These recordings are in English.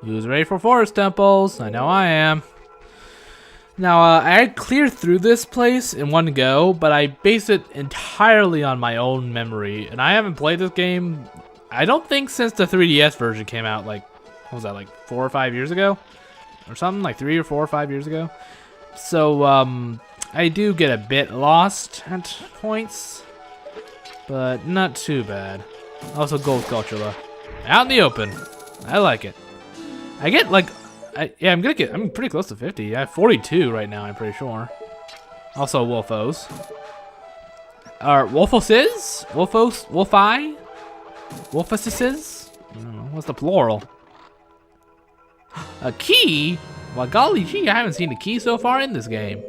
Who's ready for forest temples? I know I am. Now, I cleared through this place in one go, but I based it entirely on my own memory. And I haven't played this game, I don't think, since the 3DS version came out, like, what was that, like 4 or 5 years ago? Or something, like 3 or 4 or 5 years ago. So, I do get a bit lost at points, but not too bad. Also, Gold Sculptula. Out in the open. I like it. I get, like, I'm pretty close to 50. I have 42 right now, I'm pretty sure. Also, Wolfos. Wolfoses? Wolfos? Wolfi? Wolfoses? I don't know. What's the plural? A key? Well, golly gee, I haven't seen a key so far in this game.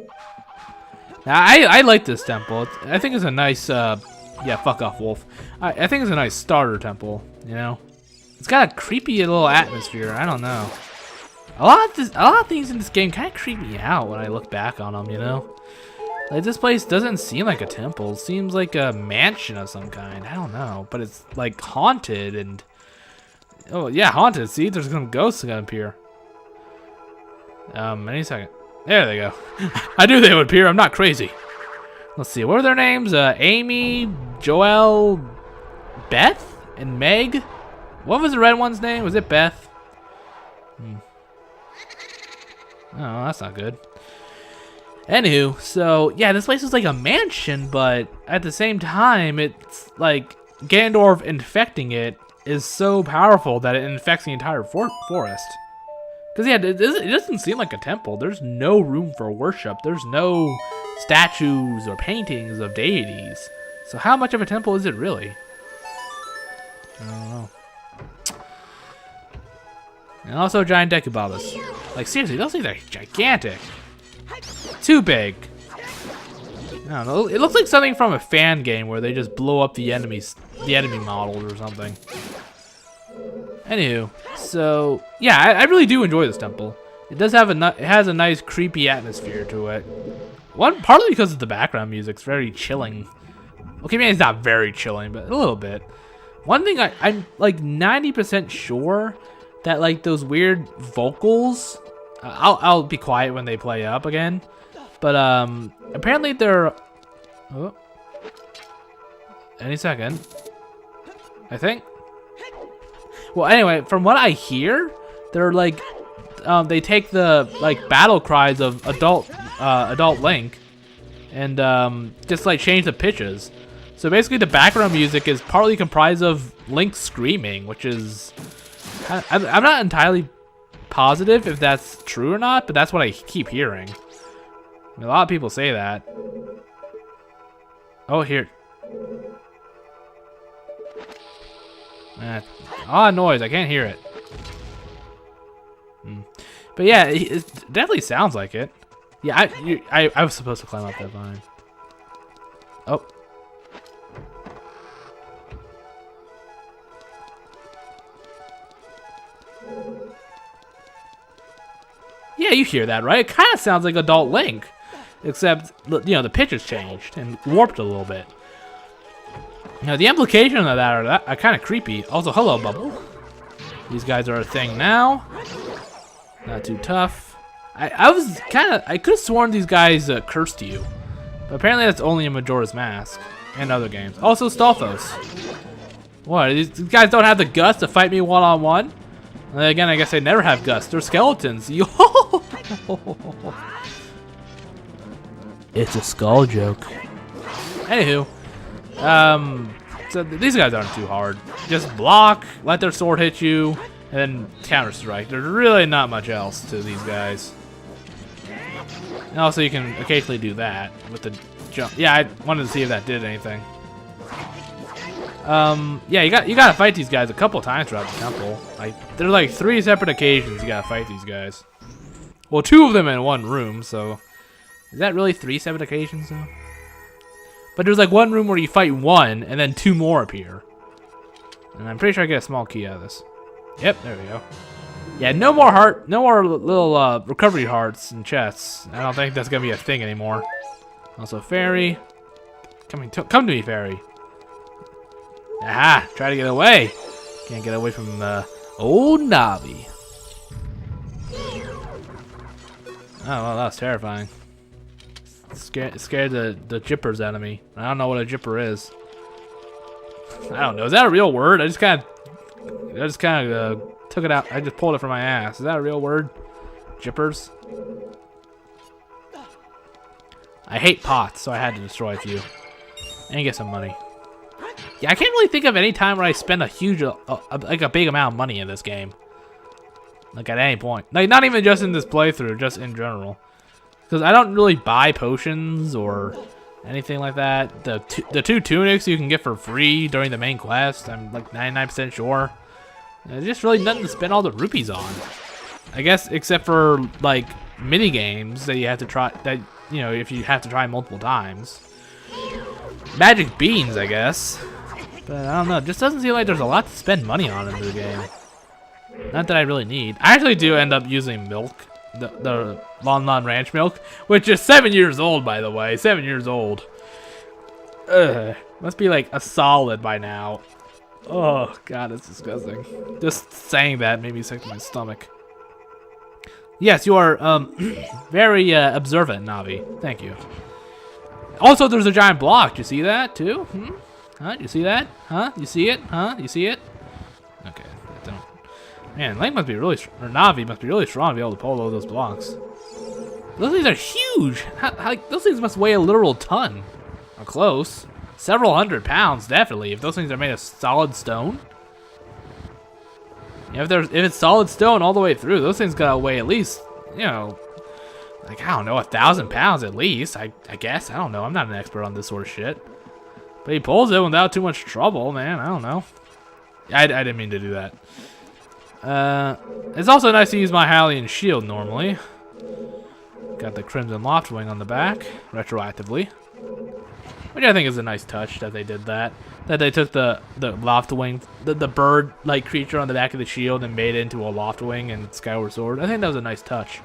Now, I like this temple. I think it's a nice, yeah, fuck off, Wolf. I think it's a nice starter temple, you know? It's got a creepy little atmosphere, I don't know. A lot of things in this game kind of creep me out when I look back on them, you know? Like, this place doesn't seem like a temple. It seems like a mansion of some kind. I don't know. But it's, like, haunted and... Oh, yeah, haunted. See, there's some ghosts gonna appear. Any second. There they go. I knew they would appear. I'm not crazy. Let's see. What were their names? Amy, Joelle, Beth, and Meg? What was the red one's name? Was it Beth? Oh, that's not good. Anywho, so yeah, this place is like a mansion, but at the same time, it's like Ganondorf infecting it is so powerful that it infects the entire forest. Because yeah, it doesn't seem like a temple. There's no room for worship. There's no statues or paintings of deities. So how much of a temple is it really? I don't know. And also giant Dekubabas. Like seriously, those things are gigantic. Too big. I don't know. It looks like something from a fan game where they just blow up the enemy models or something. Anywho, so yeah, I really do enjoy this temple. It does have it has a nice creepy atmosphere to it. Partly because of the background music. It's very chilling. Okay, maybe it's not very chilling, but a little bit. One thing I'm like 90% sure that like those weird vocals. I'll be quiet when they play up again, but apparently they're. Oh, any second. I think. Well, anyway, from what I hear, they're like, they take the like battle cries of adult Link, and just like change the pitches. So basically, the background music is partly comprised of Link screaming, which is, I'm not entirely positive if that's true or not, but that's what I keep hearing. I mean, a lot of people say that. Oh, here. Odd noise. I can't hear it. But yeah, it definitely sounds like it. Yeah, I was supposed to climb up that vine. Oh. Yeah, you hear that, right? It kind of sounds like adult Link, except you know the pitch has changed and warped a little bit. Now the implication of that are kind of creepy. Also, hello, Bubble. These guys are a thing now. Not too tough. I could have sworn these guys cursed you, but apparently that's only in Majora's Mask and other games. Also, Stalfos. What? These guys don't have the guts to fight me one-on-one? And again, I guess they never have guts. They're skeletons. Yo! It's a skull joke. Anywho, so these guys aren't too hard. Just block, let their sword hit you, and then counter strike. There's really not much else to these guys. And also, you can occasionally do that with the jump. Yeah, I wanted to see if that did anything. Yeah, you gotta fight these guys a couple times throughout the temple. Like, there's like 3 separate occasions you gotta fight these guys. Well, 2 of them in one room, so is that really 3 separate occasions though? But there's like one room where you fight 1, and then 2 more appear. And I'm pretty sure I get a small key out of this. Yep, there we go. Yeah, no more little recovery hearts and chests. I don't think that's gonna be a thing anymore. Also, fairy, come to me, fairy. Aha! Try to get away. Can't get away from old Navi. well, that was terrifying. Scared the jippers out of me. I don't know what a jipper is. I don't know. Is that a real word? I just kind of took it out. I just pulled it from my ass. Is that a real word? Jippers? I hate pots, so I had to destroy a few. And get some money. Yeah, I can't really think of any time where I spend a huge, like a big amount of money in this game. Like at any point. Like not even just in this playthrough, just in general. Because I don't really buy potions or anything like that. The two tunics you can get for free during the main quest, I'm like 99% sure. There's just really nothing to spend all the rupees on. I guess except for like mini games that you have to try, that you know, if you have to try multiple times. Magic beans, I guess. But I don't know, it just doesn't seem like there's a lot to spend money on in the game. Not that I really need. I actually do end up using milk. The Lon Lon Ranch milk, which is 7 years old, by the way. 7 years old. Ugh. Must be like a solid by now. Oh, God, it's disgusting. Just saying that made me sick to my stomach. Yes, you are very observant, Navi. Thank you. Also, there's a giant block. You see that, too? Hmm? Huh? You see that? Huh? You see it? Huh? You see it? Okay, I don't. Man, Link must be really, or Navi must be really strong to be able to pull all those blocks. Those things are huge. Those things must weigh a literal ton. Or close. Several hundred pounds, definitely. If those things are made of solid stone. Yeah, if it's solid stone all the way through, those things gotta weigh at least, you know, like, I don't know, 1,000 pounds at least. I guess. I don't know. I'm not an expert on this sort of shit. But he pulls it without too much trouble, man. I don't know. I didn't mean to do that. It's also nice to use my Hylian shield normally. Got the Crimson Loftwing on the back, retroactively. Which I think is a nice touch that they did that. That they took the Loftwing, the bird-like creature on the back of the shield and made it into a Loftwing and Skyward Sword. I think that was a nice touch.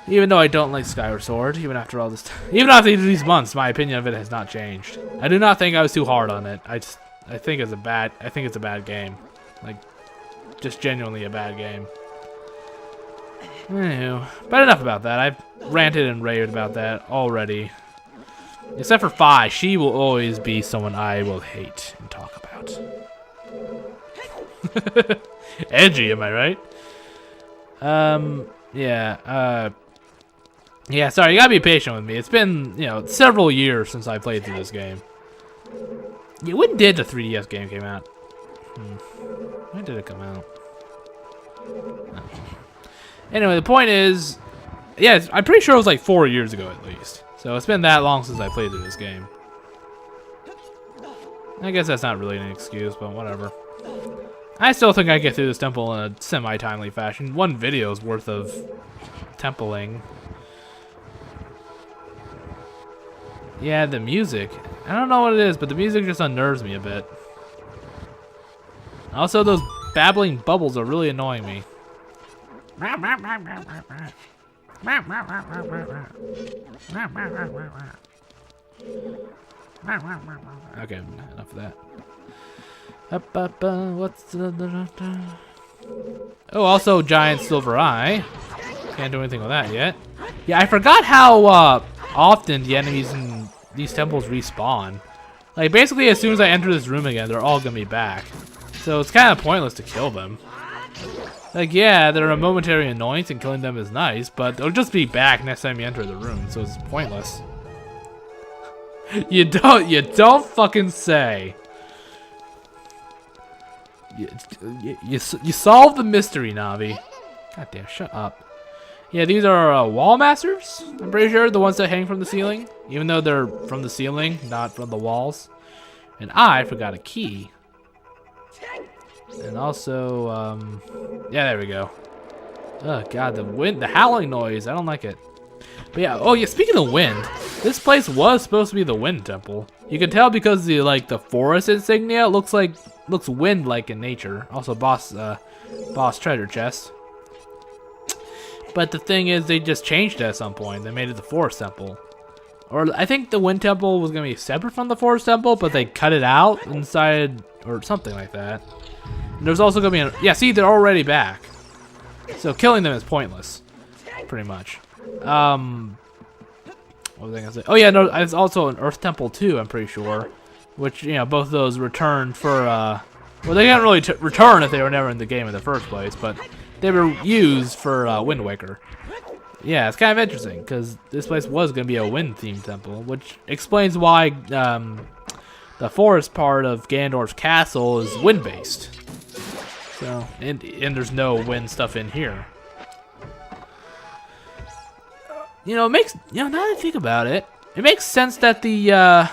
Even though I don't like Skyward Sword, even after all this even after these months, my opinion of it has not changed. I do not think I was too hard on it. I think it's a bad game. Like, just genuinely a bad game. Anywho, but enough about that. I've ranted and raved about that already. Except for Fi, she will always be someone I will hate and talk about. Edgy, am I right? Yeah, sorry, you gotta be patient with me. It's been, you know, several years since I played through this game. Yeah, when did the 3DS game came out? When did it come out? Oh. Anyway, the point is, yeah, I'm pretty sure it was like 4 years ago at least. So it's been that long since I played through this game. I guess that's not really an excuse, but whatever. I still think I get through this temple in a semi-timely fashion. One video's worth of templing. Yeah, the music. I don't know what it is, but the music just unnerves me a bit. Also, those babbling bubbles are really annoying me. Okay, enough of that. What's the... Oh, also giant silver eye. Can't do anything with that yet. Yeah, I forgot how often the enemies in these temples respawn. Like, basically, as soon as I enter this room again, they're all gonna be back. So it's kind of pointless to kill them. Like, yeah, they're a momentary annoyance and killing them is nice, but they'll just be back next time you enter the room, so it's pointless. You don't fucking say. You solved the mystery, Navi. God damn, shut up. Yeah, these are wall masters, I'm pretty sure, the ones that hang from the ceiling. Even though they're from the ceiling, not from the walls. And I forgot a key. And also, yeah, there we go. Oh god, the wind, the howling noise, I don't like it. But yeah, oh yeah, speaking of wind, this place was supposed to be the wind temple. You can tell because the forest insignia looks wind-like in nature. Also boss treasure chest. But the thing is, they just changed it at some point. They made it the forest temple. Or I think the wind temple was gonna be separate from the forest temple, but they cut it out inside, or something like that. And there's also gonna be yeah, see, they're already back. So killing them is pointless. pretty much. What was I gonna say? Oh yeah, no, it's also an Earth Temple too. I'm pretty sure, which both of those return for well, they didn't really return if they were never in the game in the first place, but they were used for Wind Waker. Yeah, it's kind of interesting because this place was gonna be a wind-themed temple, which explains why the forest part of Ganondorf's castle is wind-based. So, and there's no wind stuff in here. It makes now that I think about it, it makes sense that the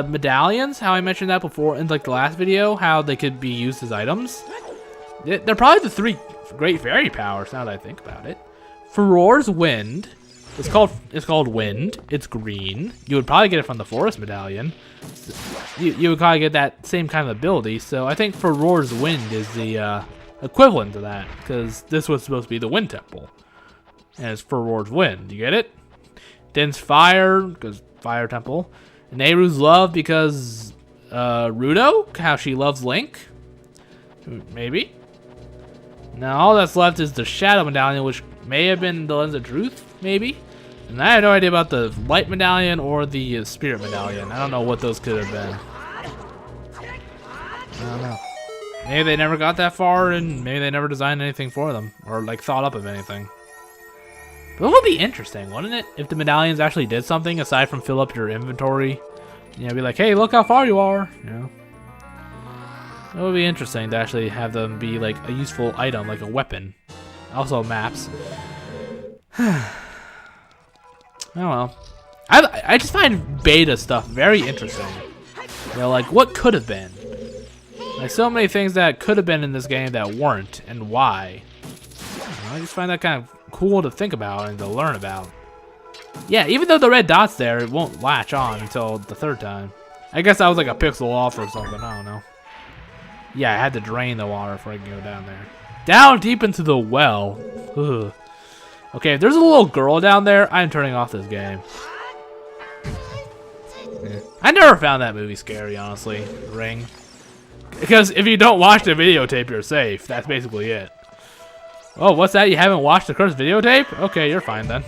medallions, how I mentioned that before in like the last video, how they could be used as items. They're probably the 3 great fairy powers. Now that I think about it, Farore's Wind. It's called Wind. It's green. You would probably get it from the Forest Medallion. You would probably get that same kind of ability. So I think Farore's Wind is the equivalent to that, because this was supposed to be the Wind Temple, and it's Farore's Wind. You get it? Din's Fire, because Fire Temple. Nehru's Love, because Ruto, how she loves Link. Maybe. Now all that's left is the Shadow Medallion, which may have been the Lens of Truth, maybe. And I have no idea about the Light Medallion or the Spirit Medallion. I don't know what those could have been. I don't know. Maybe they never got that far, and maybe they never designed anything for them, or like thought up of anything. But it would be interesting, wouldn't it, if the medallions actually did something aside from fill up your inventory? Be like, hey, look how far you are. It would be interesting to actually have them be like a useful item, like a weapon. Also maps. I don't know. I just find beta stuff very interesting. Like what could have been. Like so many things that could have been in this game that weren't, and why. I just find that kind of cool to think about and to learn about. Yeah, even though the red dot's there, it won't latch on until the 3rd time. I guess that was like a pixel off or something, I don't know. Yeah, I had to drain the water before I could go down there. Down deep into the well. Ugh. Okay, if there's a little girl down there, I'm turning off this game. Yeah. I never found that movie scary, honestly, Ring. Because if you don't watch the videotape, you're safe. That's basically it. Oh, what's that? You haven't watched the cursed videotape? Okay, you're fine then.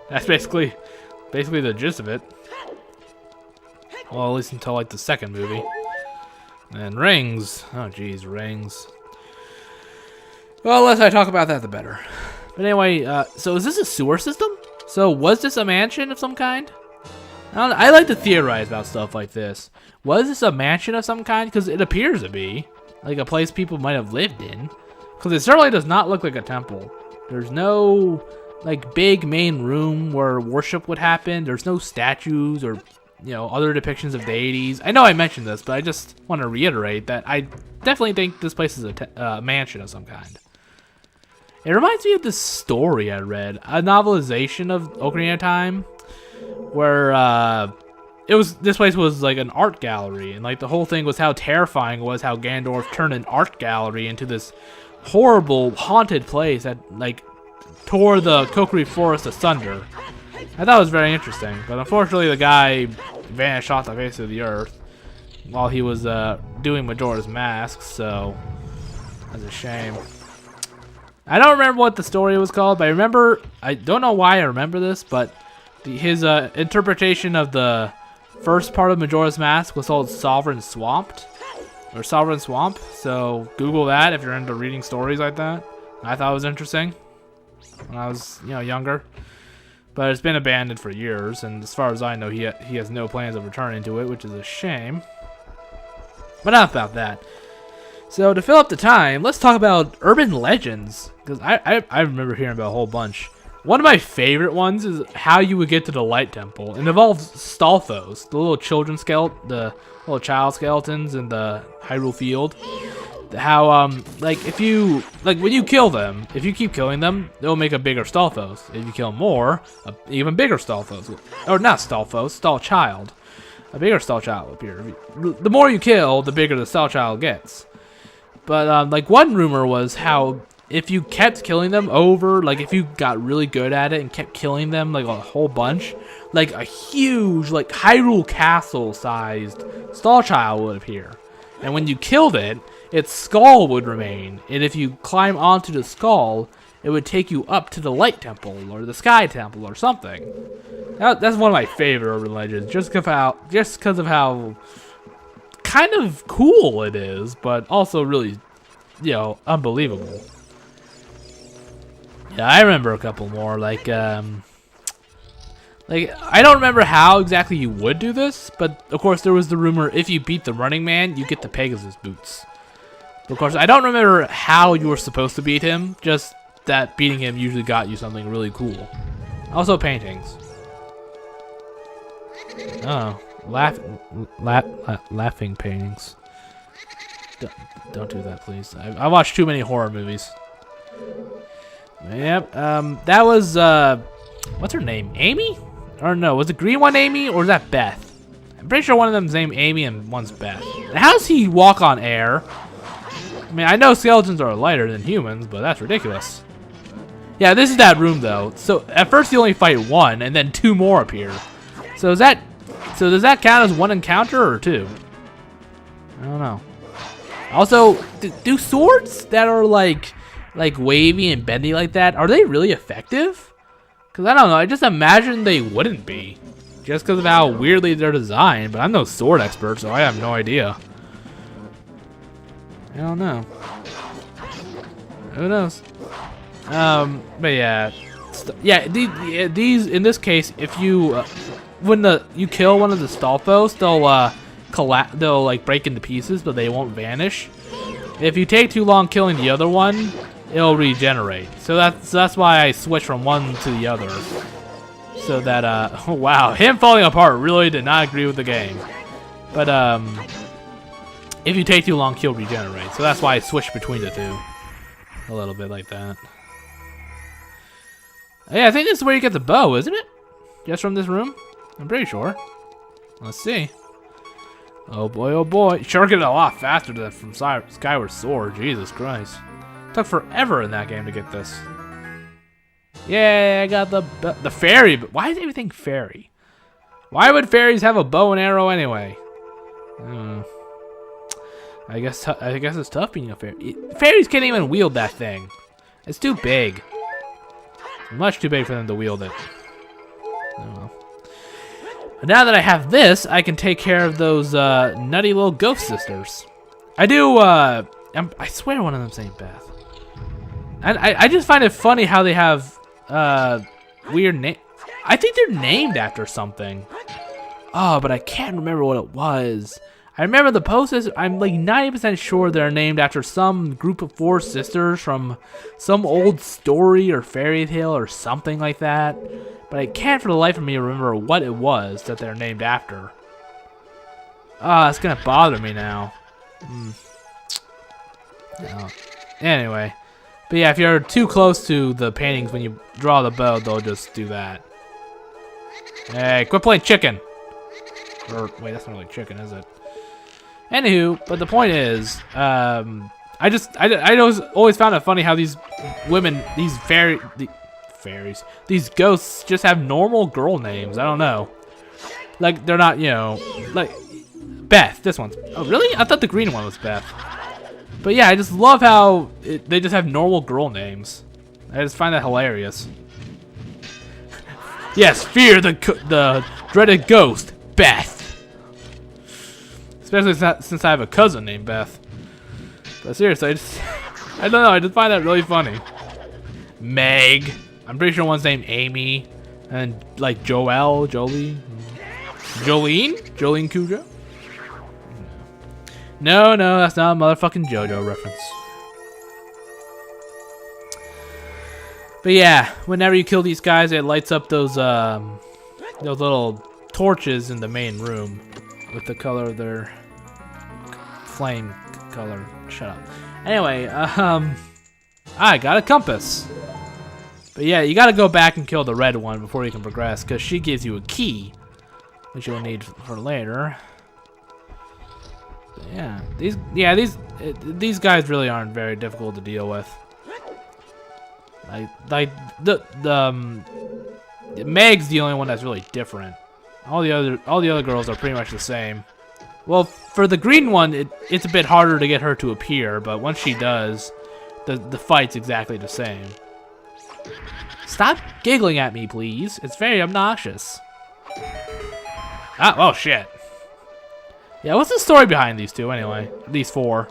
That's basically the gist of it. Well, at least until like the 2nd movie. And rings. Oh, geez, rings. Well, the less I talk about that, the better. But anyway, so is this a sewer system? So was this a mansion of some kind? I like to theorize about stuff like this. Was this a mansion of some kind? Because it appears to be. Like a place people might have lived in. Because it certainly does not look like a temple. There's no like big main room where worship would happen. There's no statues or other depictions of deities. I know I mentioned this, but I just want to reiterate that I definitely think this place is a mansion of some kind. It reminds me of this story I read, a novelization of Ocarina of Time, where this place was like an art gallery, and like the whole thing was how terrifying it was how Ganondorf turned an art gallery into this horrible haunted place that like tore the Kokiri forest asunder. I thought it was very interesting, but unfortunately the guy vanished off the face of the earth while he was doing Majora's Mask, so that's a shame. I don't remember what the story was called, but I don't know why I remember this, but his interpretation of the first part of Majora's Mask was called Sovereign Swamp, so Google that if you're into reading stories like that. I thought it was interesting when I was, younger. But it's been abandoned for years, and as far as I know, he has no plans of returning to it, which is a shame. But enough about that. So to fill up the time, let's talk about urban legends, because I remember hearing about a whole bunch. One of my favorite ones is how you would get to the Light Temple. It involves Stalfos, the little the little child skeletons in the Hyrule Field. How when you kill them, if you keep killing them, they'll make a bigger Stalfos. If you kill more, an even bigger Stalfos, or not Stalfos, Stalchild, a bigger Stalchild will appear. The more you kill, the bigger the Stalchild gets. But like one rumor was how if you kept killing them over, like if you got really good at it and kept killing them like a whole bunch, like a huge like Hyrule Castle sized Stalchild would appear. And when you killed it, its skull would remain, and if you climb onto the skull, it would take you up to the light temple or the sky temple or something. That's one of my favorite urban legends, just because of how kind of cool it is, but also really, unbelievable. Yeah, I remember a couple more, like I don't remember how exactly you would do this, but of course there was the rumor if you beat the Running Man, you get the Pegasus boots. But of course, I don't remember how you were supposed to beat him, just that beating him usually got you something really cool. Also paintings. Oh, laughing paintings. Don't do that, please. I watched too many horror movies. Yep. That was what's her name? Amy? Or no, was the green one Amy, or is that Beth? I'm pretty sure one of them's named Amy and one's Beth. How does he walk on air? I mean, I know skeletons are lighter than humans, but that's ridiculous. Yeah, this is that room though. So at first you only fight one, and then two more appear. So does that count as one encounter or two? I don't know. Also, do swords that are like wavy and bendy like that, are they really effective? Because I don't know, I just imagine they wouldn't be. Just because of how weirdly they're designed, but I'm no sword expert, so I have no idea. I don't know. Who knows? But yeah. These in this case, if you, when you kill one of the Stalfos, they'll like break into pieces, but they won't vanish. If you take too long killing the other one, it'll regenerate. So that's why I switched from one to the other. So that oh wow, him falling apart really did not agree with the game. But if you take too long, he'll regenerate. So that's why I switched between the two. A little bit like that. Yeah, I think this is where you get the bow, isn't it? Just from this room? I'm pretty sure. Let's see. Oh boy, oh boy. Sure get it a lot faster than from Skyward Sword. Jesus Christ. Took forever in that game to get this. Yeah, I got the fairy. But why is everything fairy? Why would fairies have a bow and arrow anyway? I guess it's tough being a fairy. Fairies can't even wield that thing. It's too big. Much too big for them to wield it. Oh well. But now that I have this, I can take care of those nutty little ghost sisters. I do. I swear one of them's named Beth. And I just find it funny how they have weird name. I think they're named after something. Oh, but I can't remember what it was. I remember the posters. I'm like 90% sure they're named after some group of 4 sisters from some old story or fairy tale or something like that. But I can't for the life of me remember what it was that they're named after. Ah, it's gonna bother me now. No. Anyway. But yeah, if you're too close to the paintings when you draw the bow, they'll just do that. Hey, quit playing chicken! Or, wait, that's not really chicken, is it? Anywho, but the point is, I always found it funny how these women, these fairies, these ghosts just have normal girl names. I don't know. Like, they're not, like, Beth, this one's, oh really? I thought the green one was Beth. But yeah, I just love how they just have normal girl names. I just find that hilarious. Yes, fear the dreaded ghost, Beth. Especially since I have a cousin named Beth. But seriously, I don't know, I just find that really funny. Meg. I'm pretty sure one's named Amy. And like Joelle, Jolene Cujo? No, that's not a motherfucking JoJo reference. But yeah, whenever you kill these guys, it lights up those little torches in the main room with the color of their flame color. Shut up. Anyway, I got a compass. But yeah, you gotta go back and kill the red one before you can progress, because she gives you a key, which you'll need for later. But yeah, these guys really aren't very difficult to deal with. Like Meg's the only one that's really different. All the other girls are pretty much the same. Well, for the green one, it's a bit harder to get her to appear, but once she does, the fight's exactly the same. Stop giggling at me, please. It's very obnoxious. Ah, oh shit. Yeah, what's the story behind these two anyway? These four.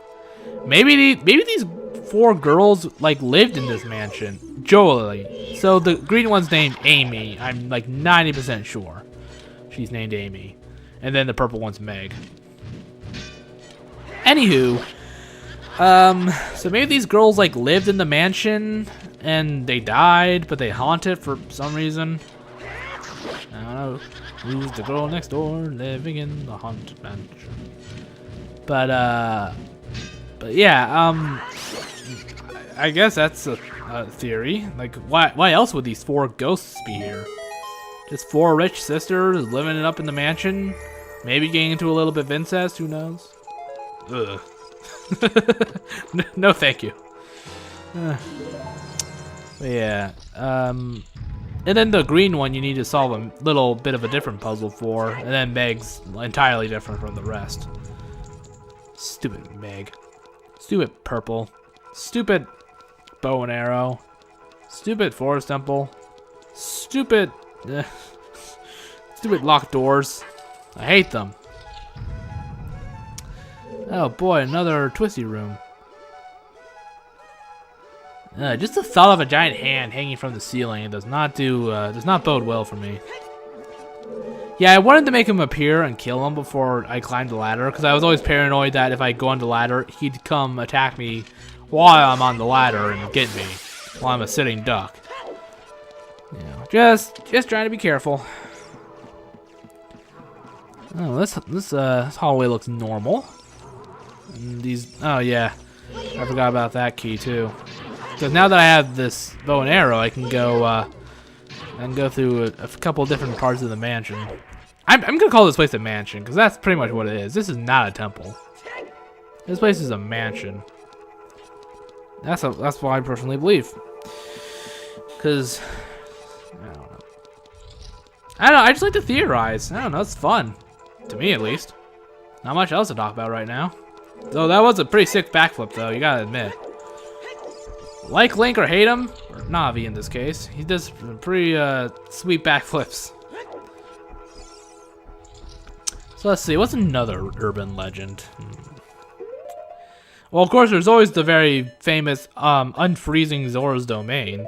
Maybe these four girls like lived in this mansion. Jolie. So the green one's named Amy. I'm like 90% sure. She's named Amy. And then the purple one's Meg. Anywho, so maybe these girls like lived in the mansion and they died, but they haunt it for some reason. I don't know. Who's the girl next door living in the haunted mansion? But yeah, I guess that's a theory. Like, why else would these four ghosts be here? Just four rich sisters living it up in the mansion, maybe getting into a little bit of incest. Who knows? Ugh. No, thank you. But yeah. And then the green one, you need to solve a little bit of a different puzzle for, and then Meg's entirely different from the rest. Stupid Meg. Stupid purple. Stupid bow and arrow. Stupid forest temple. Stupid. Stupid locked doors. I hate them. Oh boy, another twisty room. Just the thought of a giant hand hanging from the ceiling does not bode well for me. Yeah, I wanted to make him appear and kill him before I climbed the ladder, because I was always paranoid that if I go on the ladder, he'd come attack me while I'm on the ladder and get me while I'm a sitting duck. You know, just trying to be careful. Oh, this hallway looks normal. And these, oh yeah, I forgot about that key too. Because now that I have this bow and arrow, I can go through a couple different parts of the mansion. I'm gonna call this place a mansion because that's pretty much what it is. This is not a temple. This place is a mansion. That's what I personally believe. Because I don't know. I just like to theorize. I don't know. It's fun, to me at least. Not much else to talk about right now. Though that was a pretty sick backflip, though. You gotta admit. Like Link or hate him, or Navi in this case, he does pretty sweet backflips. So let's see, what's another urban legend? Well, of course, there's always the very famous unfreezing Zora's domain.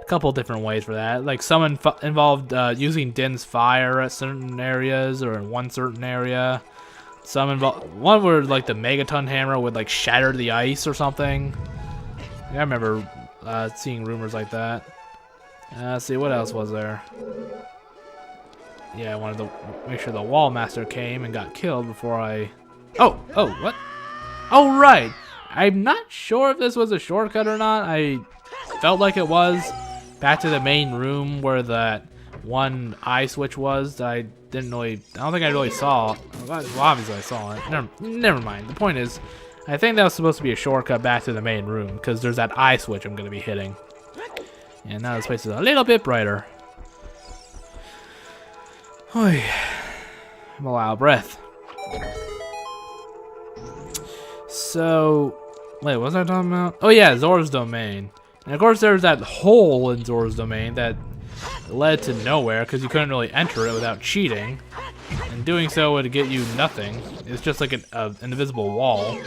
A couple different ways for that. Like some involved using Din's fire at certain areas or in one certain area. Some involved one where like the megaton hammer would like shatter the ice or something. I remember seeing rumors like that. Let's see, what else was there? Yeah, I wanted to make sure the wall master came and got killed before I... Oh, what? Oh, right. I'm not sure if this was a shortcut or not. I felt like it was. Back to the main room where that one eye switch was. I don't think I really saw. Well, obviously I saw it. Never mind. The point is, I think that was supposed to be a shortcut back to the main room, because there's that eye switch I'm going to be hitting. And now this place is a little bit brighter. I'm a loud breath. So, wait, what was I talking about? Oh yeah, Zora's domain. And of course there's that hole in Zora's domain that led to nowhere, because you couldn't really enter it without cheating. And doing so would get you nothing. It's just like an invisible wall.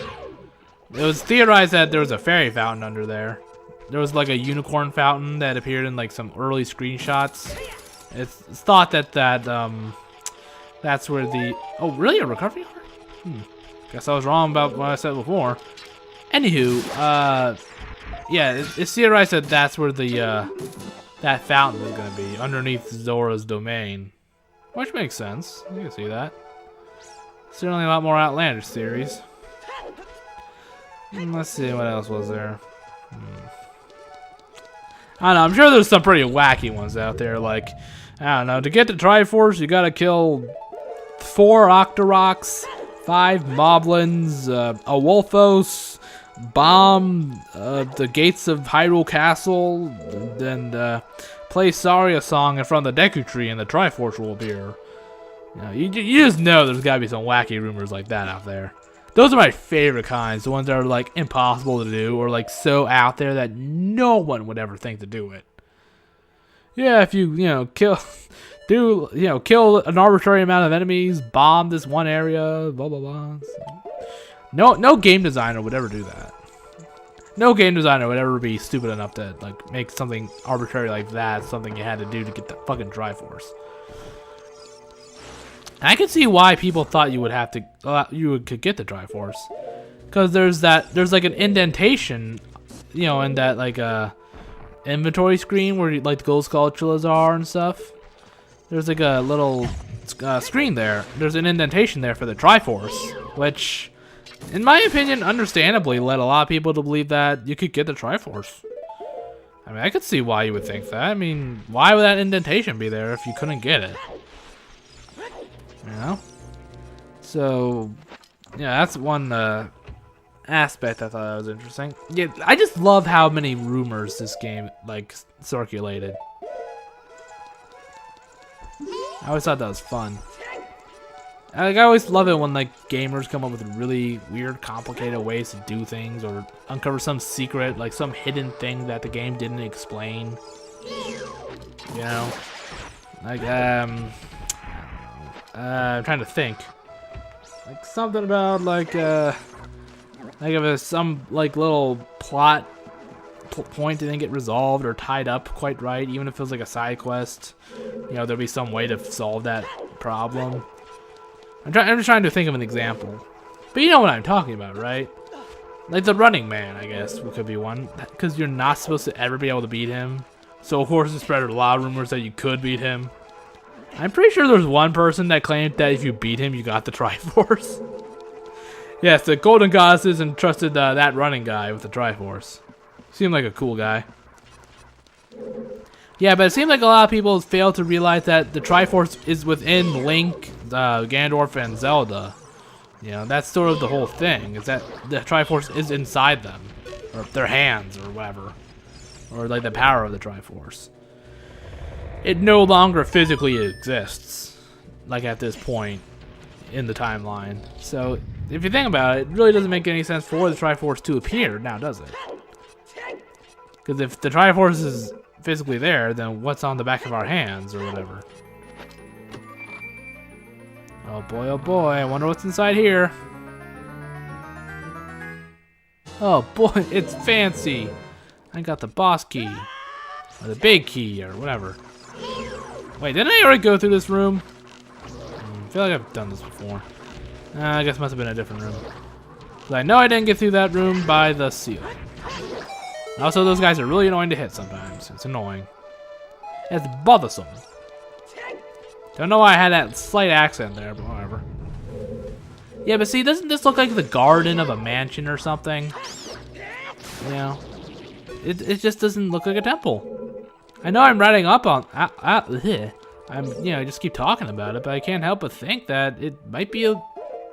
It was theorized that there was a fairy fountain under there. There was like a unicorn fountain that appeared in like some early screenshots. It's thought that that's where the... Oh, really? A recovery heart? Guess I was wrong about what I said before. Anywho, yeah, it's theorized that that's where the that fountain is going to be, underneath Zora's domain. Which makes sense. You can see that. Certainly a lot more outlandish theories. Let's see, what else was there? I don't know, I'm sure there's some pretty wacky ones out there, like, I don't know, to get to Triforce, you gotta kill 4 Octoroks, 5 Moblins, a Wolfos, bomb the gates of Hyrule Castle, and play Saria song in front of the Deku Tree, and the Triforce will appear. You just know there's gotta be some wacky rumors like that out there. Those are my favorite kinds, the ones that are like impossible to do or like so out there that no one would ever think to do it. yeah, if you kill, kill an arbitrary amount of enemies, bomb this one area, blah blah blah. No game designer would ever do that. No game designer would ever be stupid enough to like make something arbitrary like that something you had to do to get the fucking Triforce. And I can see why people thought you would have to, could get the Triforce, because there's like an indentation, in that like inventory screen where like the gold sculptures are and stuff. There's like a little screen there. There's an indentation there for the Triforce, which, in my opinion, understandably led a lot of people to believe that you could get the Triforce. I mean, I could see why you would think that. I mean, why would that indentation be there if you couldn't get it? So, yeah, that's one aspect I thought was interesting. Yeah, I just love how many rumors this game like circulated. I always thought that was fun. I always love it when like gamers come up with really weird, complicated ways to do things, or uncover some secret, like some hidden thing that the game didn't explain. Like I'm trying to think. Like something about like if some like little plot point didn't get resolved or tied up quite right, even if it was like a side quest, there'll be some way to solve that problem. I'm just trying to think of an example, but you know what I'm talking about, right? Like the Running Man, I guess could be one, because you're not supposed to ever be able to beat him. So of course it spread a lot of rumors that you could beat him. I'm pretty sure there's one person that claimed that if you beat him, you got the Triforce. Yes, the Golden Goddesses entrusted that running guy with the Triforce. Seemed like a cool guy. Yeah, but it seemed like a lot of people failed to realize that the Triforce is within Link, Ganondorf, and Zelda. That's sort of the whole thing, is that the Triforce is inside them, or their hands, or whatever. Or like the power of the Triforce. It no longer physically exists, like at this point in the timeline. So if you think about it, it really doesn't make any sense for the Triforce to appear now, does it? Because if the Triforce is physically there, then what's on the back of our hands or whatever? Oh boy, I wonder what's inside here. Oh boy, it's fancy. I got the boss key, or the big key, or whatever. Wait, didn't I already go through this room? I feel like I've done this before. I guess it must have been a different room. But I know I didn't get through that room by the seal. Also, those guys are really annoying to hit sometimes. It's annoying. It's bothersome. Don't know why I had that slight accent there, but whatever. Yeah, but see, doesn't this look like the garden of a mansion or something? It just doesn't look like a temple. I know I'm writing up on I just keep talking about it, but I can't help but think that it might be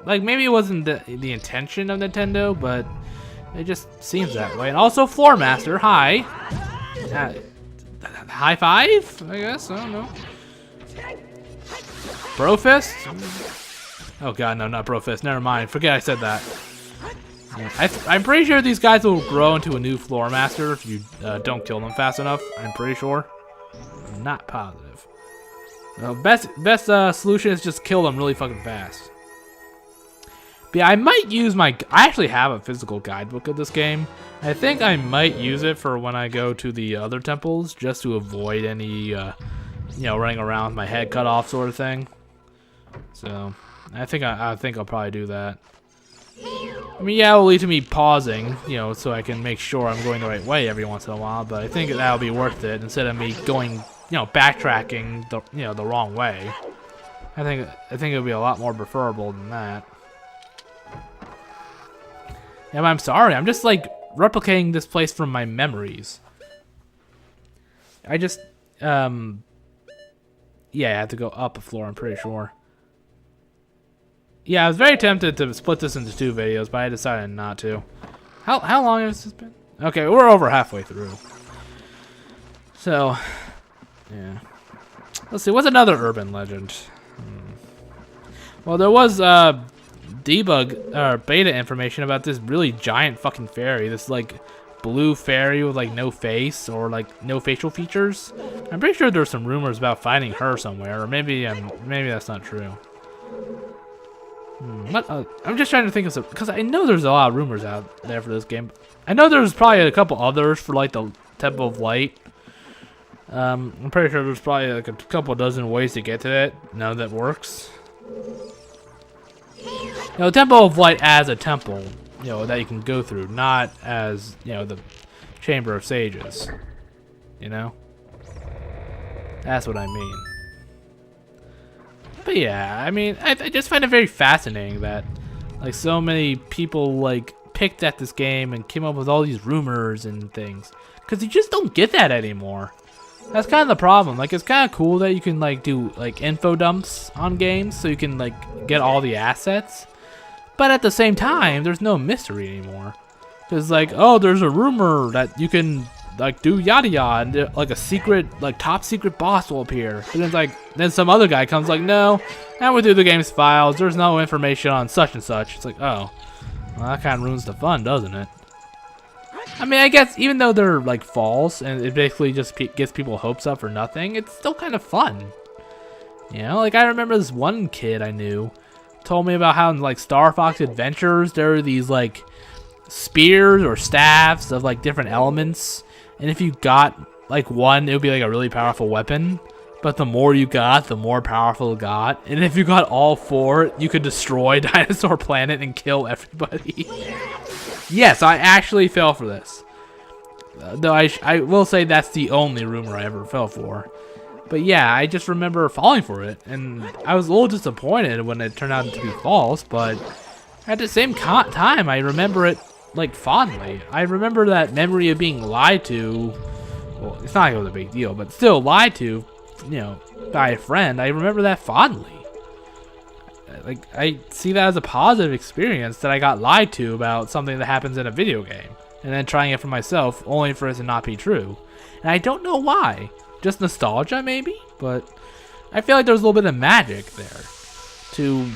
maybe it wasn't the intention of Nintendo, but it just seems that way. And also Floor Master, hi. High five, I guess, I don't know. Brofist? Oh god, no, not Brofist, never mind, forget I said that. I'm pretty sure these guys will grow into a new Floor Master if you don't kill them fast enough. I'm pretty sure. I'm not positive. Best solution is just kill them really fucking fast. But yeah, I might use I actually have a physical guidebook of this game. I think I might use it for when I go to the other temples, just to avoid any, running around with my head cut off sort of thing. So, I think I'll probably do that. I mean, yeah, it will lead to me pausing, so I can make sure I'm going the right way every once in a while, but I think that'll be worth it instead of me going, backtracking the wrong way. I think it would be a lot more preferable than that. Yeah, but I'm sorry, I'm just like replicating this place from my memories. I just yeah, I have to go up a floor, I'm pretty sure. Yeah, I was very tempted to split this into 2 videos, but I decided not to. How long has this been? Okay, we're over halfway through. So, yeah. Let's see, what's another urban legend? Well, there was debug or beta information about this really giant fucking fairy. This like blue fairy with like no face or like no facial features. I'm pretty sure there's some rumors about finding her somewhere, or maybe that's not true. What? I'm just trying to think of some, because I know there's a lot of rumors out there for this game. I know there's probably a couple others for like the Temple of Light. I'm pretty sure there's probably like a couple dozen ways to get to it. None that works. You know, Temple of Light as a temple, you know, that you can go through, not as, you know, the Chamber of Sages. You know? That's what I mean. But yeah, I mean, I just find it very fascinating that, like, so many people, like, picked at this game and came up with all these rumors and things. Because you just don't get that anymore. That's kind of the problem. Like, it's kind of cool that you can, like, do, like, info dumps on games so you can, like, get all the assets. But at the same time, there's no mystery anymore. Because, like, oh, there's a rumor that you can, like, do yada yada, and, like, a secret, like, top secret boss will appear. But then, like, then some other guy comes, like, no, I went through the game's files, there's no information on such and such. It's like, oh, well, that kind of ruins the fun, doesn't it? I mean, I guess even though they're, like, false, and it basically just gets people hopes up for nothing, it's still kind of fun. You know, like, I remember this one kid I knew told me about how in, like, Star Fox Adventures, there are these, like, spears or staffs of, like, different elements, and if you got, like, one, it would be, like, a really powerful weapon, but the more you got, the more powerful it got, and if you got all four, you could destroy Dinosaur Planet and kill everybody. Yes, I actually fell for this. Though I will say that's the only rumor I ever fell for. But yeah, I just remember falling for it, and I was a little disappointed when it turned out to be false, but at the same time, I remember it, like, fondly. I remember that memory of being lied to. Well, it's not like it was a big deal, but still lied to, you know, by a friend. I remember that fondly. Like, I see that as a positive experience that I got lied to about something that happens in a video game, and then trying it for myself, only for it to not be true. And I don't know why. Just nostalgia, maybe? But I feel like there's a little bit of magic there to,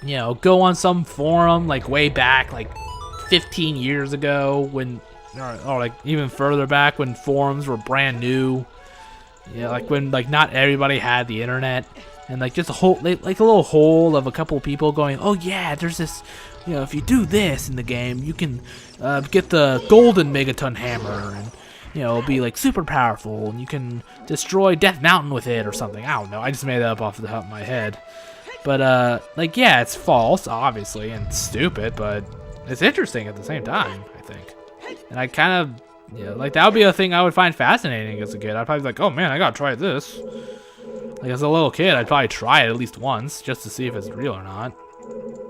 you know, go on some forum, like, way back, like, 15 years ago, when, or like, even further back, when forums were brand new. You know, like, when, like, not everybody had the internet. And, like, just a whole, like a little hole of a couple people going, oh yeah, there's this, you know, if you do this in the game, you can get the golden megaton hammer, and, you know, it'll be, like, super powerful, and you can destroy Death Mountain with it or something. I don't know, I just made that up off the top of my head. But, like, yeah, it's false, obviously, and stupid, but it's interesting at the same time, I think. And I kind of, you know, like, that would be a thing I would find fascinating as a kid. I'd probably be like, oh man, I gotta try this. Like, as a little kid, I'd probably try it at least once, just to see if it's real or not.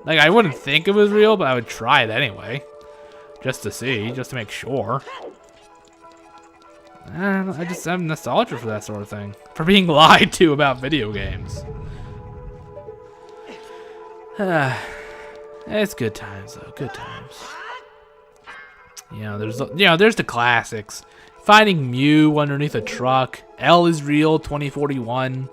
Like, I wouldn't think it was real, but I would try it anyway. Just to see, just to make sure. And I just have nostalgia for that sort of thing. For being lied to about video games. It's good times, though. Good times. You know, there's the classics. Finding Mew underneath a truck. L is Real 2041.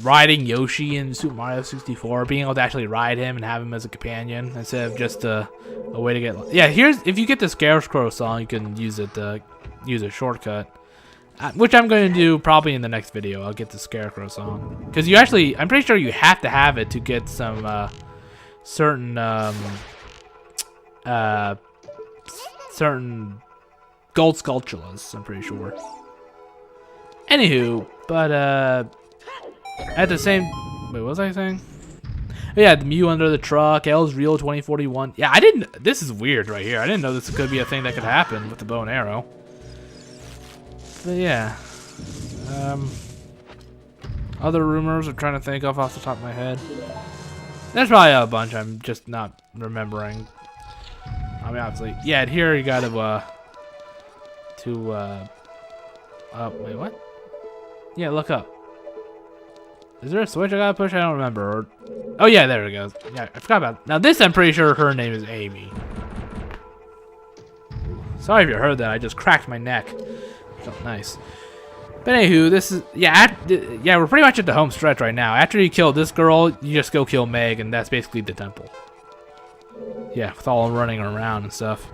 Riding Yoshi in Super Mario 64. Being able to actually ride him and have him as a companion instead of just a way to get. Yeah, if you get the Scarecrow song, you can use it to use a shortcut. Which I'm going to do probably in the next video. I'll get the Scarecrow song. Because you actually, I'm pretty sure you have to have it to get some certain gold sculptures, I'm pretty sure. Anywho, but at the same, wait, what was I saying? Oh, yeah, the Mew under the truck, L's Real 2041. Yeah, this is weird right here. I didn't know this could be a thing that could happen with the bow and arrow. But yeah. Other rumors I'm trying to think of off the top of my head. There's probably a bunch I'm just not remembering. I mean, obviously, yeah, here you gotta, wait, what? Yeah, look up. Is there a switch I gotta push? I don't remember. Oh yeah, there it goes. Yeah, I forgot about it. Now this, I'm pretty sure her name is Amy. Sorry if you heard that, I just cracked my neck. Felt nice. But anywho, this is, yeah, we're pretty much at the home stretch right now. After you kill this girl, you just go kill Meg, and that's basically the temple. Yeah, with all running around and stuff.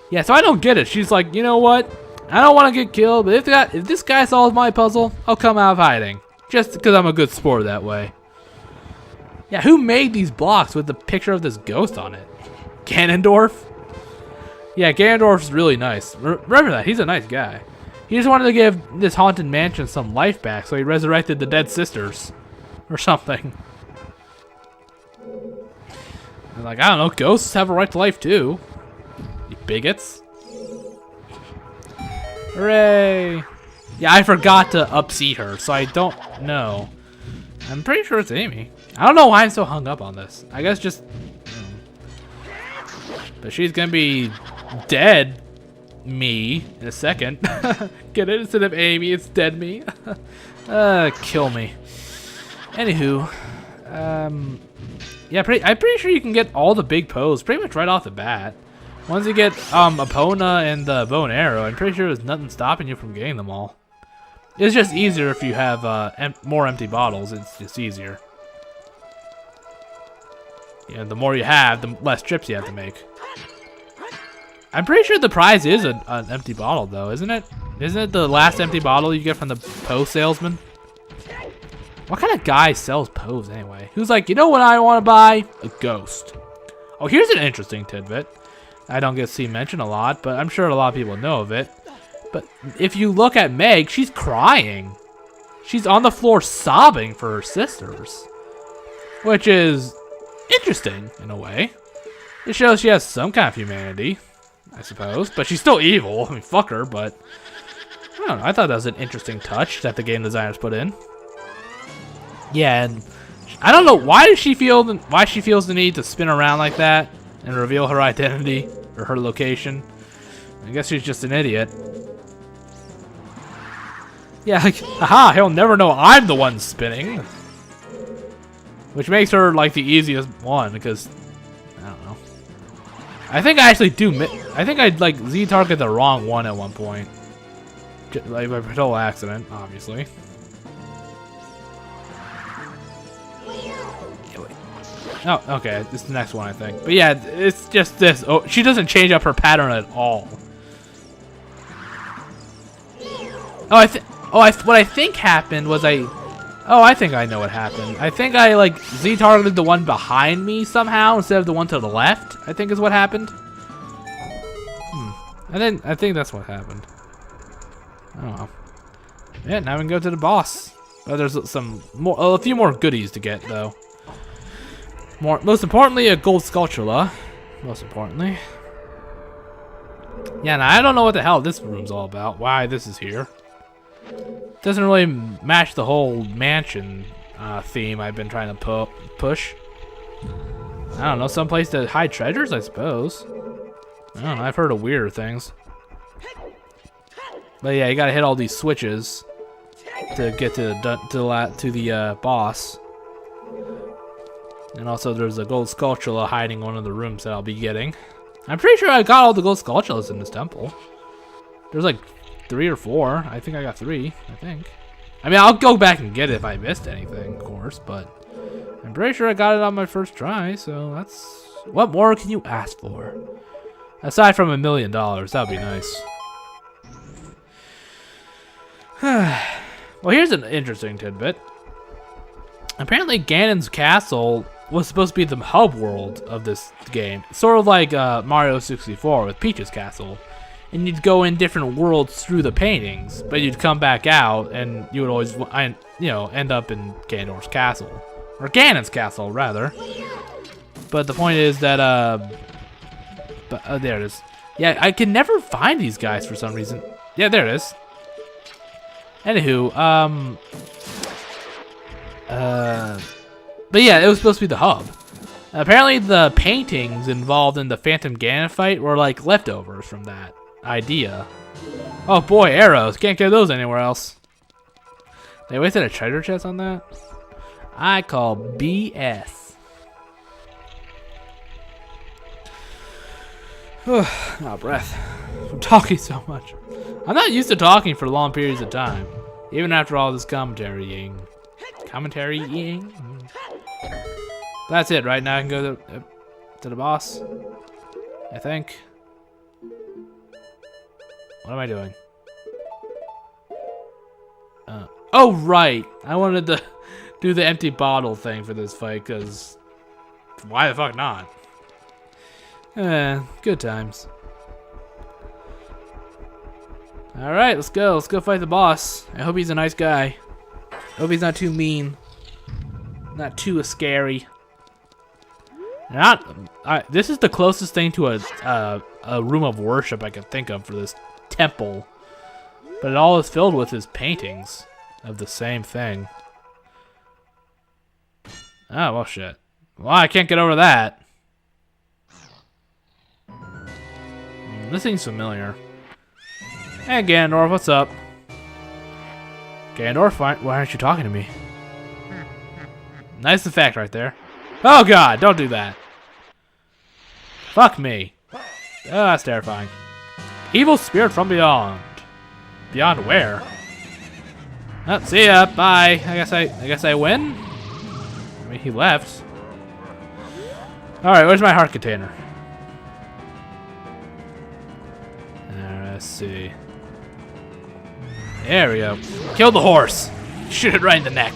Yeah, so I don't get it. She's like, you know what? I don't want to get killed, but if this guy solves my puzzle, I'll come out of hiding. Just because I'm a good sport that way. Yeah, who made these blocks with the picture of this ghost on it? Ganondorf? Yeah, Ganondorf's really nice. Remember that, he's a nice guy. He just wanted to give this haunted mansion some life back, so he resurrected the dead sisters. Or something. And like, I don't know, ghosts have a right to life too. You bigots. Hooray! Yeah, I forgot to upseat her, so I don't know. I'm pretty sure it's Amy. I don't know why I'm so hung up on this. I guess just... But she's gonna be dead me in a second. Get it? Instead of Amy, it's dead me. Kill me. Anywho, yeah, I'm pretty sure you can get all the big pose pretty much right off the bat. Once you get Epona and the bow and arrow, I'm pretty sure there's nothing stopping you from getting them all. It's just easier if you have more empty bottles. It's just easier. Yeah, the more you have, the less trips you have to make. I'm pretty sure the prize is an empty bottle, though, isn't it? Isn't it the last empty bottle you get from the Poe salesman? What kind of guy sells Poes anyway? Who's like, you know what I want to buy? A ghost. Oh, here's an interesting tidbit. I don't get to see mentioned a lot, but I'm sure a lot of people know of it. But if you look at Meg, she's crying. She's on the floor sobbing for her sisters. Which is interesting, in a way. It shows she has some kind of humanity, I suppose. But she's still evil. I mean, fuck her, but... I don't know. I thought that was an interesting touch that the game designers put in. Yeah, and I don't know why she feels the need to spin around like that and reveal her identity or her location. I guess she's just an idiot. Yeah, like, haha, he'll never know I'm the one spinning. Which makes her like the easiest one because I don't know. I think I actually do. I think I like Z-target the wrong one at one point, like by total accident, obviously. Oh, okay, this is the next one, I think. But yeah, it's just this. Oh, she doesn't change up her pattern at all. Oh, what I think happened was I think I know what happened. I think I, like, Z-targeted the one behind me somehow instead of the one to the left, I think is what happened. I think that's what happened. I don't know. Yeah, now we can go to the boss. Oh, there's a few more goodies to get, though. Most importantly, a gold sculptula. Most importantly. Yeah, now I don't know what the hell this room's all about. Why this is here. Doesn't really match the whole mansion theme I've been trying to push. I don't know, someplace to hide treasures, I suppose. I don't know, I've heard of weirder things. But yeah, you gotta hit all these switches to get to the boss. And also there's a gold sculptula hiding one of the rooms that I'll be getting. I'm pretty sure I got all the gold sculptulas in this temple. There's like 3 or 4. I think I got 3, I think. I mean, I'll go back and get it if I missed anything, of course, but I'm pretty sure I got it on my first try, so that's... What more can you ask for? Aside from $1 million, that'd be nice. Well, here's an interesting tidbit. Apparently, Ganon's castle was supposed to be the hub world of this game. Sort of like Mario 64 with Peach's castle. And you'd go in different worlds through the paintings, but you'd come back out and you would always, end up in Ganondorf's castle. Or Ganon's castle, rather. But the point is that, there it is. Yeah, I can never find these guys for some reason. Yeah, there it is. Anywho, but yeah, it was supposed to be the hub. Apparently the paintings involved in the Phantom Ganon fight were like leftovers from that idea. Oh boy, arrows. Can't get those anywhere else. They wasted a treasure chest on that? I call BS. Oh, breath. I'm talking so much. I'm not used to talking for long periods of time. Even after all this commentarying. Commentarying? That's it, right? Now I can go to the boss. I think. What am I doing? Oh, right. I wanted to do the empty bottle thing for this fight, because why the fuck not? Good times. Alright, let's go. Let's go fight the boss. I hope he's a nice guy. I hope he's not too mean. Not too scary. This is the closest thing to a room of worship I could think of for this temple. But it all is filled with his paintings of the same thing. Oh, well, shit. Well, I can't get over that. This seems familiar. Hey, Ganondorf, what's up? Ganondorf, why aren't you talking to me? Nice effect right there. Oh, God, don't do that. Fuck me. Oh, that's terrifying. Evil spirit from beyond. Beyond where? Oh, see ya. Bye. I guess I win. I mean, he left. All right, where's my heart container? Let's see. There we go. Kill the horse. Shoot it right in the neck.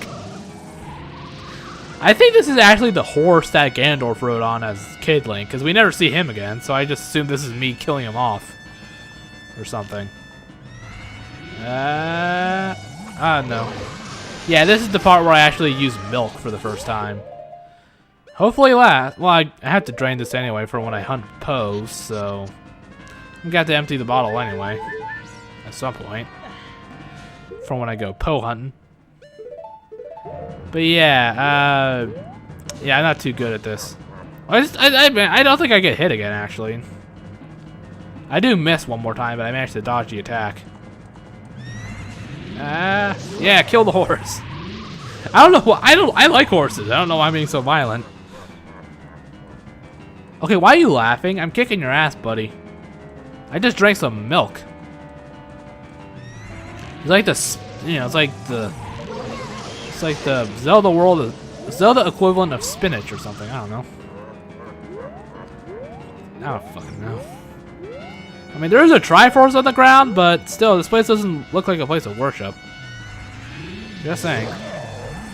I think this is actually the horse that Ganondorf rode on as Kid Link, because we never see him again, so I just assume this is me killing him off. Or something. No. Yeah, this is the part where I actually use milk for the first time. Hopefully last. Well, I have to drain this anyway for when I hunt Poe, so I got to empty the bottle anyway. At some point. For when I go Poe hunting. But yeah, I'm not too good at this. I don't think I get hit again, actually. I do miss one more time, but I managed to dodge the attack. Yeah, kill the horse. I don't know. I like horses. I don't know why I'm being so violent. Okay, why are you laughing? I'm kicking your ass, buddy. I just drank some milk. It's like it's like the Zelda world, Zelda equivalent of spinach or something. I don't know. I don't fucking know. I mean, there is a Triforce on the ground, but still, this place doesn't look like a place of worship. Just saying.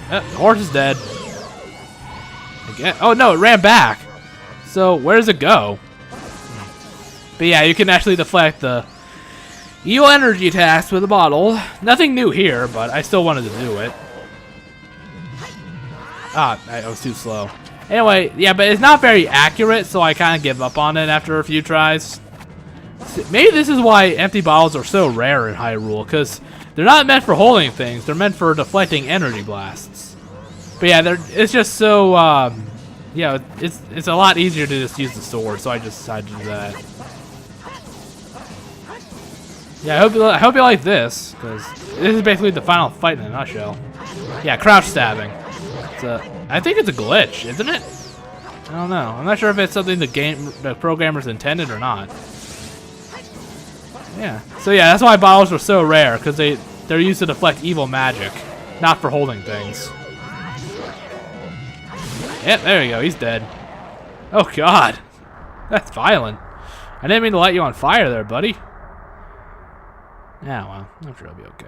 The horse is dead. Again. Oh no, it ran back. So where does it go? But yeah, you can actually deflect the evil energy attacks with a bottle. Nothing new here, but I still wanted to do it. I was too slow. Anyway, yeah, but it's not very accurate, so I kind of give up on it after a few tries. Maybe this is why empty bottles are so rare in Hyrule, because they're not meant for holding things. They're meant for deflecting energy blasts. But yeah, it's just so, yeah, it's a lot easier to just use the sword, so I just decided to do that. Yeah, I hope you like this, because this is basically the final fight in a nutshell. Yeah, crouch stabbing. I think it's a glitch, isn't it? I don't know. I'm not sure if it's something the programmers intended or not. Yeah. So yeah, that's why bottles were so rare, because they're used to deflect evil magic, not for holding things. Yep, there you go. He's dead. Oh God, that's violent. I didn't mean to light you on fire there, buddy. Yeah, well, I'm sure it'll be okay.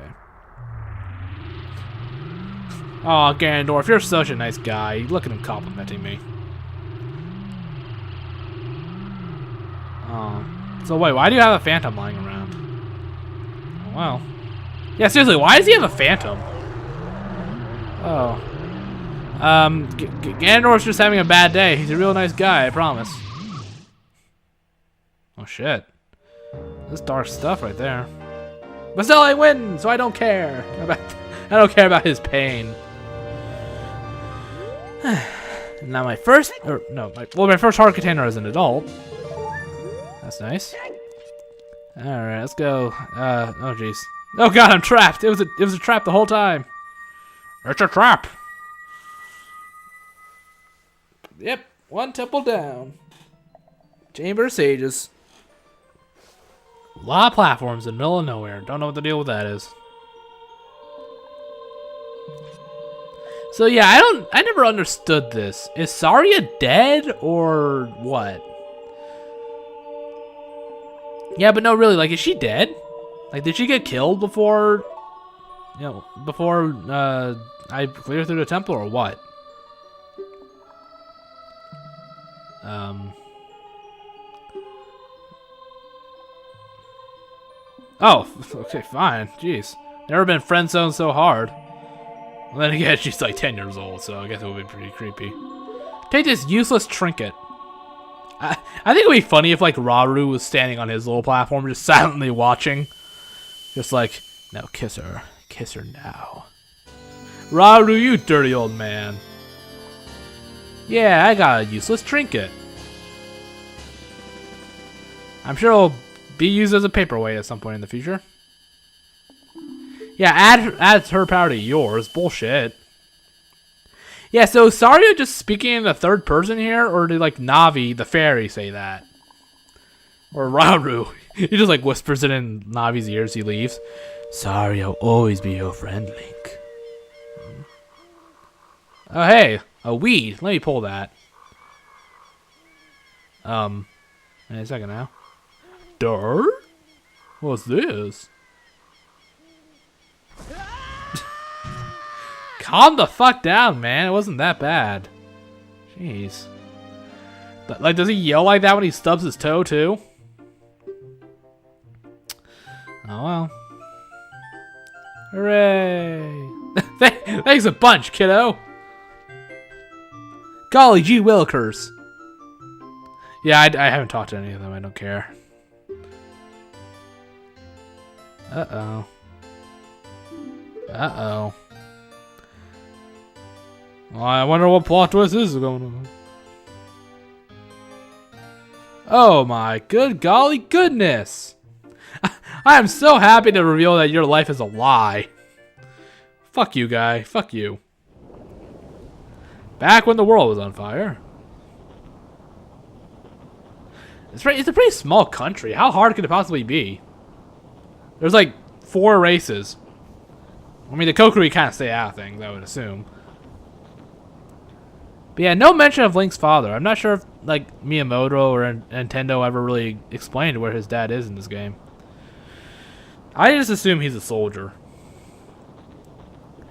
Oh, Ganondorf, you're such a nice guy. Look at him complimenting me. Oh. So wait, why do you have a phantom lying around? Oh, well. Yeah, seriously, why does he have a phantom? Oh. Ganondorf's just having a bad day. He's a real nice guy, I promise. Oh, shit. This dark stuff right there. But still, I win, so I don't care about his pain. Now my first heart container as an adult. That's nice. All right, let's go. Oh jeez. Oh God, I'm trapped. It was a trap the whole time. It's a trap. Yep, one temple down. Chamber of Sages. A lot of platforms in the middle of nowhere. Don't know what the deal with that is. So yeah, I never understood this. Is Saria dead or what? Yeah, but no, really, like, is she dead? Like, did she get killed before, you know, before I clear through the temple, or what? Oh, okay, fine. Jeez. Never been friend zoned so hard. Well, then again, she's like 10 years old, so I guess it would be pretty creepy. Take this useless trinket. I think it would be funny if, like, Rauru was standing on his little platform, just silently watching. Just like, now kiss her. Kiss her now. Rauru, you dirty old man. Yeah, I got a useless trinket. I'm sure it'll be used as a paperweight at some point in the future. Yeah, add her power to yours. Bullshit. Yeah, so Saria just speaking in the third person here, or did like Navi, the fairy, say that? Or Rauru. He just like whispers it in Navi's ears, he leaves. Saria will always be your friend, Link. Oh hey, a weed. Let me pull that. Wait a second now. Dirt? What's this? Calm the fuck down, man. It wasn't that bad. Jeez. But, like, does he yell like that when he stubs his toe, too? Oh, well. Hooray. Thanks a bunch, kiddo. Golly gee willikers. Yeah, I haven't talked to any of them. I don't care. Uh-oh. Uh-oh. Well, I wonder what plot twist this is going on. Oh my good golly goodness! I am so happy to reveal that your life is a lie. Fuck you, guy. Fuck you. Back when the world was on fire. It's a pretty small country. How hard could it possibly be? There's like 4 races. I mean, the Kokiri kind of stay out of things, I would assume. But yeah, no mention of Link's father. I'm not sure if like Miyamoto or Nintendo ever really explained where his dad is in this game. I just assume he's a soldier.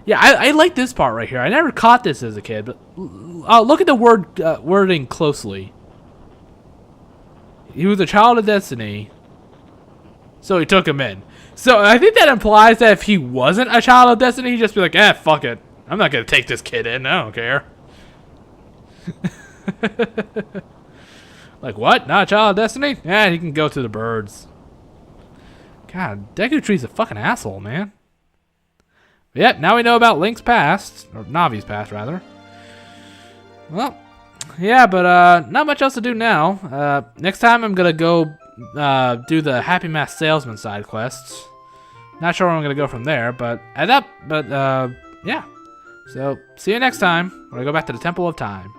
Yeah, I like this part right here. I never caught this as a kid, but look at the wording closely. He was a child of destiny, so he took him in. So I think that implies that if he wasn't a child of destiny, he'd just be like, fuck it. I'm not gonna take this kid in. I don't care. Like, what? Not a child of destiny? Yeah, he can go to the birds. God, Deku Tree's a fucking asshole, man. But yeah, now we know about Link's past. Or Navi's past, rather. Well, yeah, but not much else to do now. Next time I'm gonna go do the Happy Mask Salesman side quests. Not sure where I'm gonna go from there, but yeah. So see you next time when I go back to the Temple of Time.